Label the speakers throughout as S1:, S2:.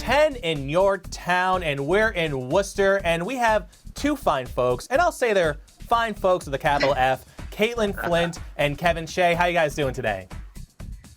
S1: 10 in your town, and we're in Worcester, and we have two fine folks, and I'll say they're fine folks with a capital F, Katelyn, Flint, and Kevin, Shea. How you guys doing today?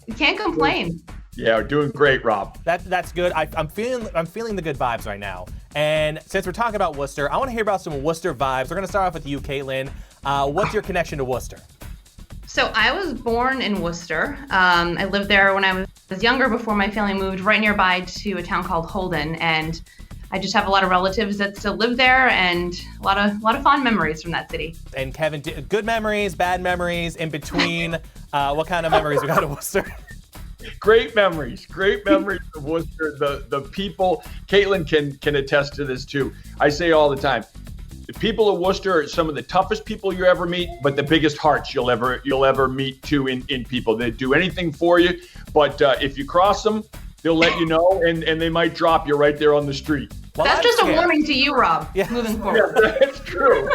S2: You can't complain.
S3: Yeah, we're doing great, Rob.
S1: That's good. I'm feeling the good vibes right now. And since we're talking about Worcester, I want to hear about some Worcester vibes. We're going to start off with you, Katelyn. What's your connection to Worcester?
S2: So I was born in Worcester. I lived there when I was younger before my family moved right nearby to a town called Holden. And I just have a lot of relatives that still live there and a lot of fond memories from that city.
S1: And Kevin, good memories, bad memories, in between. What kind of memories we got of Worcester?
S3: Great memories of Worcester. The people, Katelyn can attest to this too. I say all the time, the people of Worcester are some of the toughest people you ever meet, but the biggest hearts you'll ever meet too in people. They do anything for you, but if you cross them, they'll let you know, and they might drop you right there on the street.
S2: Well, that's just a warning to you, Rob, moving forward.
S3: Yeah, that's true.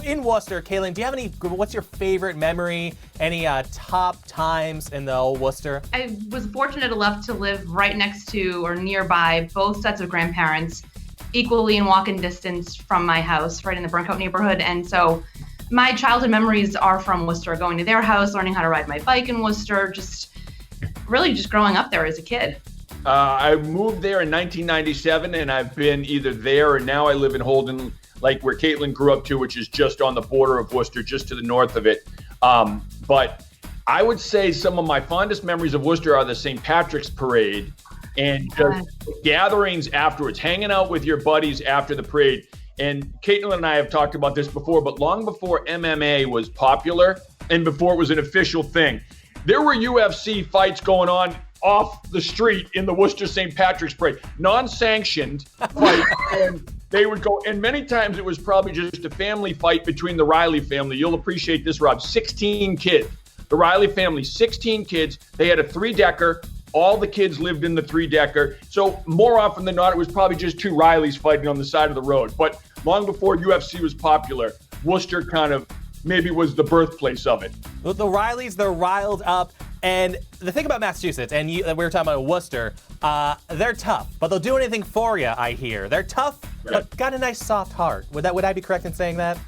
S1: In Worcester, Katelyn, do you have what's your favorite memory? Any top times in the old Worcester?
S2: I was fortunate enough to live right next to or nearby both sets of grandparents, equally in walking distance from my house, right in the Burncoat neighborhood. And so my childhood memories are from Worcester, going to their house, learning how to ride my bike in Worcester, just growing up there as a kid.
S3: I moved there in 1997, and I've been either there or now I live in Holden, like where Katelyn grew up to, which is just on the border of Worcester, just to the north of it. But I would say some of my fondest memories of Worcester are the St. Patrick's Parade and just gatherings afterwards, hanging out with your buddies after the parade. And Katelyn and I have talked about this before, but long before MMA was popular and before it was an official thing, there were UFC fights going on off the street in the Worcester St. Patrick's Parade, non-sanctioned fight, and they would go, and many times it was probably just a family fight between the Riley family. You'll appreciate this, Rob. 16 kids. The Riley family, 16 kids. They had a 3-decker. All the kids lived in the 3-decker. So more often than not, it was probably just two Rileys fighting on the side of the road. But long before UFC was popular, Worcester kind of maybe was the birthplace of it.
S1: With the Rileys, they're riled up. And the thing about Massachusetts, and we were talking about Worcester, they're tough, but they'll do anything for you, I hear. They're tough, but got a nice soft heart. Would I be correct in saying that?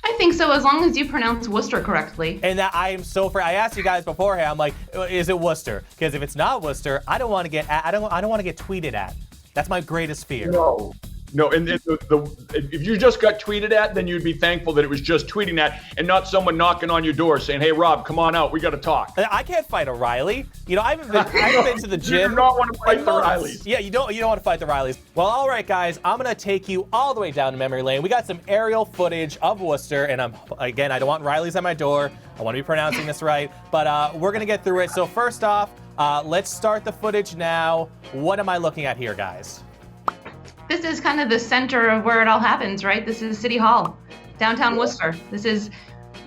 S2: I think so, as long as you pronounce Worcester correctly.
S1: And that I am so afraid. I asked you guys beforehand, I'm like, is it Worcester? Because if it's not Worcester, I don't want to get tweeted at. That's my greatest fear.
S3: No, and if you just got tweeted at, then you'd be thankful that it was just tweeting at and not someone knocking on your door saying, "Hey, Rob, come on out. We got to talk."
S1: I can't fight a Riley. I haven't been to the gym.
S3: You do not want to fight the Rileys.
S1: Yeah, you don't want to fight the Rileys. Well, all right, guys, I'm gonna take you all the way down to memory lane. We got some aerial footage of Worcester, and I don't want Rileys at my door. I want to be pronouncing this right, but we're gonna get through it. So first off, let's start the footage now. What am I looking at here, guys?
S2: This is kind of the center of where it all happens, right? This is City Hall, downtown Worcester. This is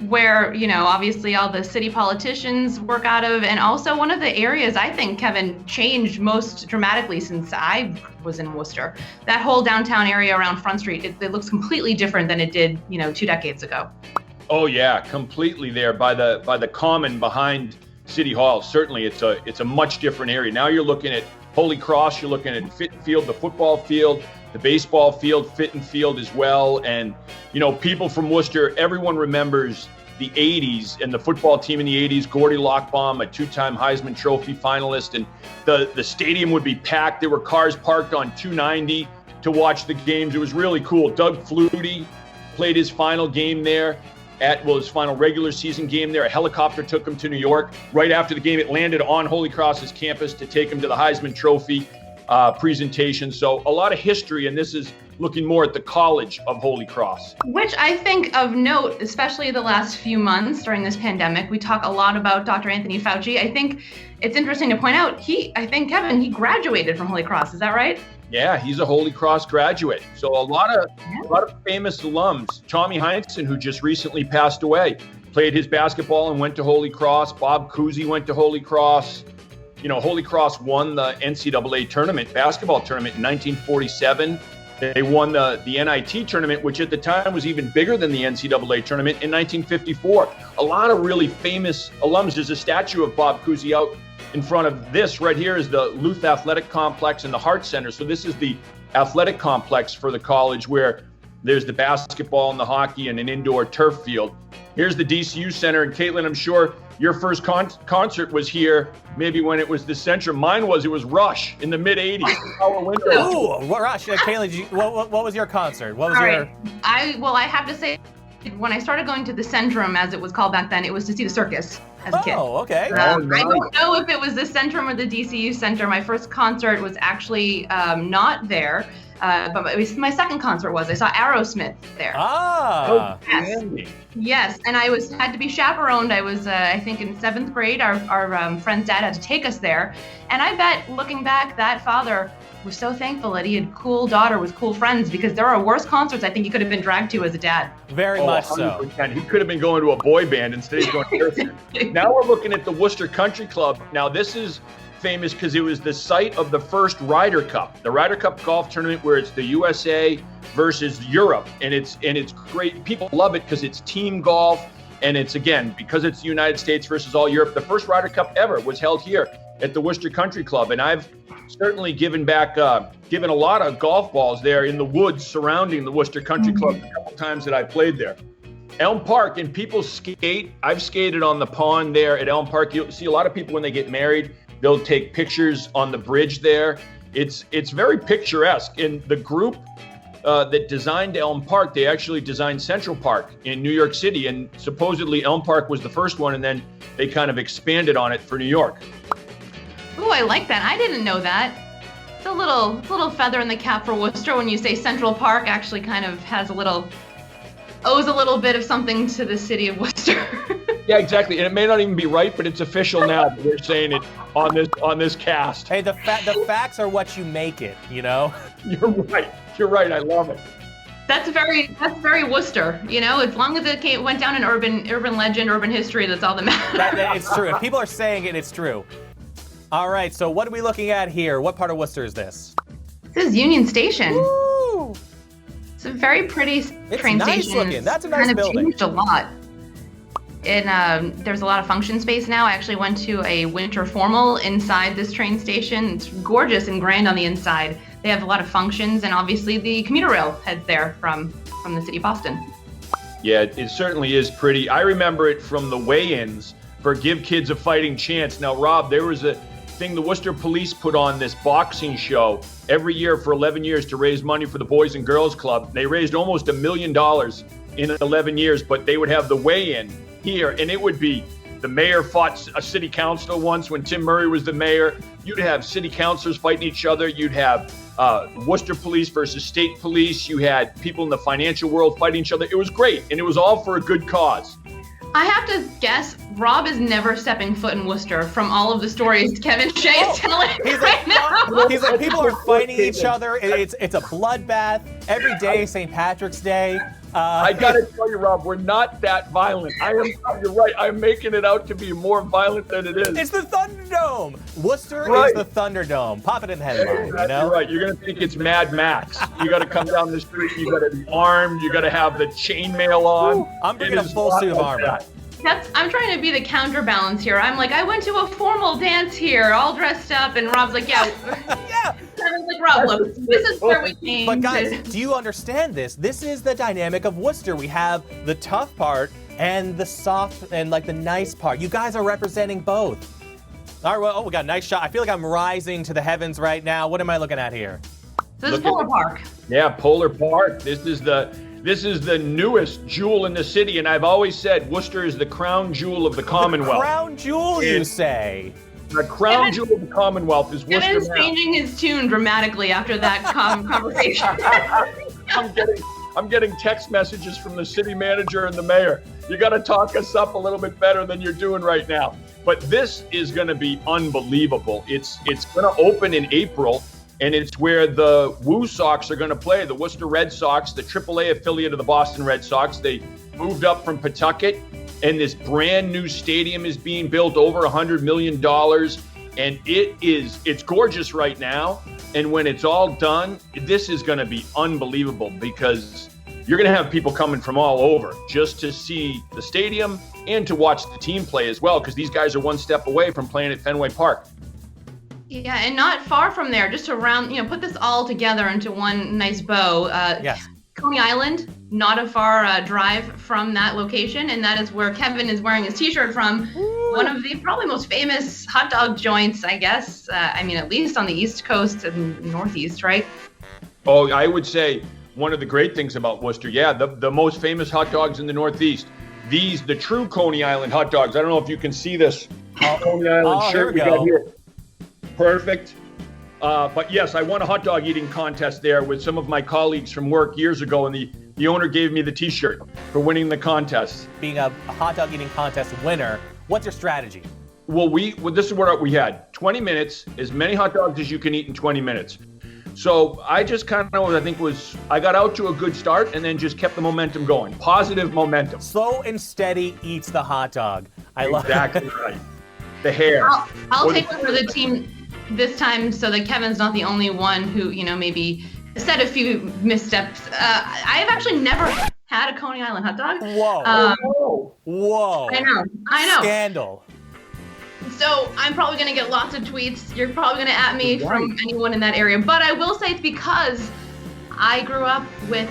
S2: where, obviously all the city politicians work out of, and also one of the areas I think, Kevin, changed most dramatically since I was in Worcester. That whole downtown area around Front Street, it looks completely different than it did, 2 decades ago.
S3: Oh yeah, completely there by the common behind City Hall. Certainly it's a much different area. Now you're looking at Holy Cross, you're looking at Fit Field, the football field, the baseball field, Fit and Field as well. And, people from Worcester, everyone remembers the 80s and the football team in the 80s, Gordy Lockbaum, a 2-time Heisman Trophy finalist. And the stadium would be packed. There were cars parked on 290 to watch the games. It was really cool. Doug Flutie played his final game there. His final regular season game there. A helicopter took him to New York. Right after the game, it landed on Holy Cross's campus to take him to the Heisman Trophy presentation. So a lot of history, and this is looking more at the College of Holy Cross.
S2: Which I think of note, especially the last few months during this pandemic, we talk a lot about Dr. Anthony Fauci. I think it's interesting to point out, Kevin, he graduated from Holy Cross. Is that right?
S3: Yeah, he's a Holy Cross graduate. So a lot of famous alums. Tommy Heinsohn, who just recently passed away, played his basketball and went to Holy Cross. Bob Cousy went to Holy Cross. Holy Cross won the NCAA basketball tournament in 1947. They won the NIT tournament, which at the time was even bigger than the NCAA tournament in 1954. A lot of really famous alums. There's a statue of Bob Cousy out in front of this right here is the Luth Athletic Complex and the Hart Center. So this is the athletic complex for the college where there's the basketball and the hockey and an indoor turf field. Here's the DCU Center. And Katelyn, I'm sure your first concert was here, maybe when it was the Centrum. Mine was, it was Rush in the mid-'80s.
S1: Ooh, Rush. Katelyn, what was your concert? What was your...
S2: I have to say, when I started going to the Centrum, as it was called back then, it was to see the circus as a kid.
S1: Oh, okay.
S2: I don't know if it was the Centrum or the DCU Center. My first concert was actually not there. But it was my second concert was. I saw Aerosmith there.
S1: Ah.
S2: Yes, and I had to be chaperoned. I was, I think, in 7th grade. Our friend's dad had to take us there. And I bet, looking back, that father was so thankful that he had a cool daughter with cool friends, because there are worse concerts I think he could have been dragged to as a dad.
S1: Very much
S3: 100%.
S1: so.
S3: He could have been going to a boy band instead of going to Now we're looking at the Worcester Country Club. Now this is famous because it was the site of the first Ryder Cup, the Ryder Cup golf tournament, where it's the USA versus Europe, and it's great. People love it because it's team golf, and it's, again, because it's the United States versus all Europe. The first Ryder Cup ever was held here at the Worcester Country Club, and I've certainly given a lot of golf balls there in the woods surrounding the Worcester Country Club a couple times that I played there. Elm Park, and people skate. I've skated on the pond there at Elm Park. You'll see a lot of people when they get married, they'll take pictures on the bridge there. It's very picturesque. And the group that designed Elm Park, they actually designed Central Park in New York City. And supposedly Elm Park was the first one, and then they kind of expanded on it for New York.
S2: Ooh, I like that. I didn't know that. It's a little feather in the cap for Worcester when you say Central Park actually kind of owes a little bit of something to the city of Worcester.
S3: Yeah, exactly. And it may not even be right, but it's official now that they're saying it on this cast.
S1: Hey, the facts are what you make it, you know?
S3: You're right. I love it.
S2: That's very Worcester, you know? As long as it went down in urban legend, urban history, that's all that matters.
S1: It's true. If people are saying it, it's true. All right, so what are we looking at here? What part of Worcester is this?
S2: This is Union Station.
S1: Woo!
S2: It's a very pretty train
S1: nice
S2: station.
S1: Looking. That's a nice
S2: kind of
S1: building.
S2: Changed a lot. And there's a lot of function space now. I actually went to a winter formal inside this train station. It's gorgeous and grand on the inside. They have a lot of functions, and obviously the commuter rail heads there from the city of Boston.
S3: Yeah, it certainly is pretty. I remember it from the weigh-ins for Give Kids a Fighting Chance. Now, Rob, there was a thing the Worcester Police put on this boxing show every year for 11 years to raise money for the Boys and Girls Club. They raised almost $1 million in 11 years, but they would have the weigh-in here, and it would be the mayor fought a city councilor once when Tim Murray was the mayor. You'd have city councilors fighting each other. You'd have Worcester Police versus state police. You had people in the financial world fighting each other. It was great, and it was all for a good cause.
S2: I have to guess, Rob is never stepping foot in Worcester from all of the stories Kevin Shea is telling now.
S1: He's like, people are fighting each other. It's a bloodbath every day, St. Patrick's Day.
S3: I gotta tell you, Rob, we're not that violent. You're right. I'm making it out to be more violent than it is.
S1: It's the Thunderdome. Worcester is the Thunderdome. Pop it in the headline, you know?
S3: You're right. You're gonna think it's Mad Max. You gotta come down the street. You gotta be armed. You gotta have the chainmail on.
S1: I'm bringing a full suit of armor.
S2: I'm trying to be the counterbalance here. I'm like, I went to a formal dance here, all dressed up, and Rob's like, yeah.
S1: Yeah.
S2: Kevin's like, Rob, look, this is where we came.
S1: But guys, do you understand this? This is the dynamic of Worcester. We have the tough part and the soft and like the nice part. You guys are representing both. All right, well, we got a nice shot. I feel like I'm rising to the heavens right now. What am I looking at here?
S2: This is Polar Park.
S3: Yeah, Polar Park. This is the newest jewel in the city, and I've always said Worcester is the crown jewel of the Commonwealth.
S1: The crown jewel, you say?
S3: The crown jewel of the Commonwealth is Worcester.
S2: Kevin's changing his tune dramatically after that conversation.
S3: I'm getting text messages from the city manager and the mayor. You got to talk us up a little bit better than you're doing right now. But this is going to be unbelievable. It's going to open in April. And it's where the Woo Sox are going to play, the Worcester Red Sox, the AAA affiliate of the Boston Red Sox. They moved up from Pawtucket, and this brand new stadium is being built over $100 million. and it's gorgeous right now. And when it's all done, this is going to be unbelievable because you're going to have people coming from all over just to see the stadium and to watch the team play as well, because these guys are one step away from playing at Fenway Park.
S2: Yeah, and not far from there, just to put this all together into one nice bow.
S1: Yes.
S2: Coney Island, not a far drive from that location, and that is where Kevin is wearing his T-shirt from. Ooh. One of the probably most famous hot dog joints, I guess. At least on the East Coast and Northeast, right?
S3: Oh, I would say one of the great things about Worcester, the most famous hot dogs in the Northeast. The true Coney Island hot dogs. I don't know if you can see this Coney Island shirt we got here. Perfect. But yes, I won a hot dog eating contest there with some of my colleagues from work years ago, and the owner gave me the T-shirt for winning the contest.
S1: Being a hot dog eating contest winner, what's your strategy?
S3: Well, this is what we had. 20 minutes, as many hot dogs as you can eat in 20 minutes. So I just kind of, I got out to a good start and then just kept the momentum going. Positive momentum.
S1: Slow and steady eats the hot dog. I love it.
S3: Exactly right. The hair.
S2: I'll take one for the team this time so that Kevin's not the only one who, maybe said a few missteps. I have actually never had a Coney Island hot dog.
S1: Whoa. Whoa.
S2: I know.
S1: Scandal.
S2: So I'm probably going to get lots of tweets. You're probably going to at me from anyone in that area. But I will say it's because I grew up with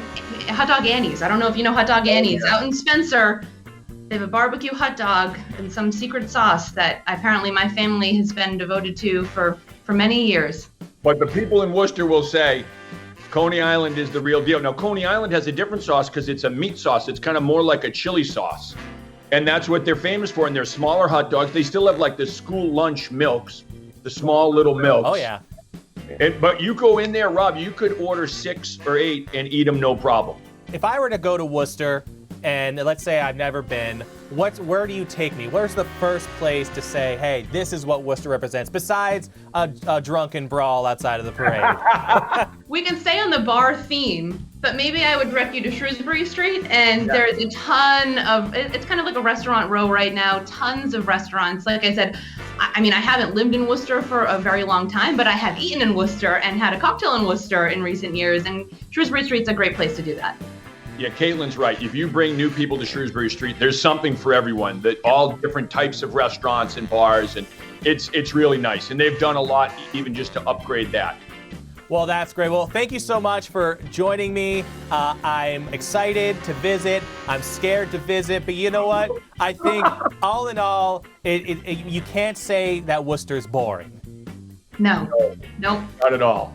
S2: Hot Dog Annie's. I don't know if you know Hot Dog Annie's. Out in Spencer, they have a barbecue hot dog and some secret sauce that apparently my family has been devoted to for many years.
S3: But the people in Worcester will say Coney Island is the real deal. Now, Coney Island has a different sauce because it's a meat sauce. It's kind of more like a chili sauce. And that's what they're famous for. And they're smaller hot dogs. They still have like the school lunch milks, the small little milks.
S1: Oh, yeah.
S3: But you go in there, Rob, you could order 6 or 8 and eat them no problem.
S1: If I were to go to Worcester, and let's say I've never been, where do you take me? Where's the first place to say, hey, this is what Worcester represents, besides a drunken brawl outside of the parade?
S2: We can stay on the bar theme, but maybe I would direct you to Shrewsbury Street, and there's a ton of, it's kind of like a restaurant row right now, tons of restaurants. Like I said, I haven't lived in Worcester for a very long time, but I have eaten in Worcester and had a cocktail in Worcester in recent years, and Shrewsbury Street's a great place to do that.
S3: Yeah, Katelyn's right. If you bring new people to Shrewsbury Street, there's something for everyone. That all different types of restaurants and bars, and it's really nice. And they've done a lot even just to upgrade that.
S1: Well, that's great. Well, thank you so much for joining me. I'm excited to visit. I'm scared to visit, but you know what? I think all in all, you can't say that Worcester's boring.
S2: No. Nope.
S3: Not at all.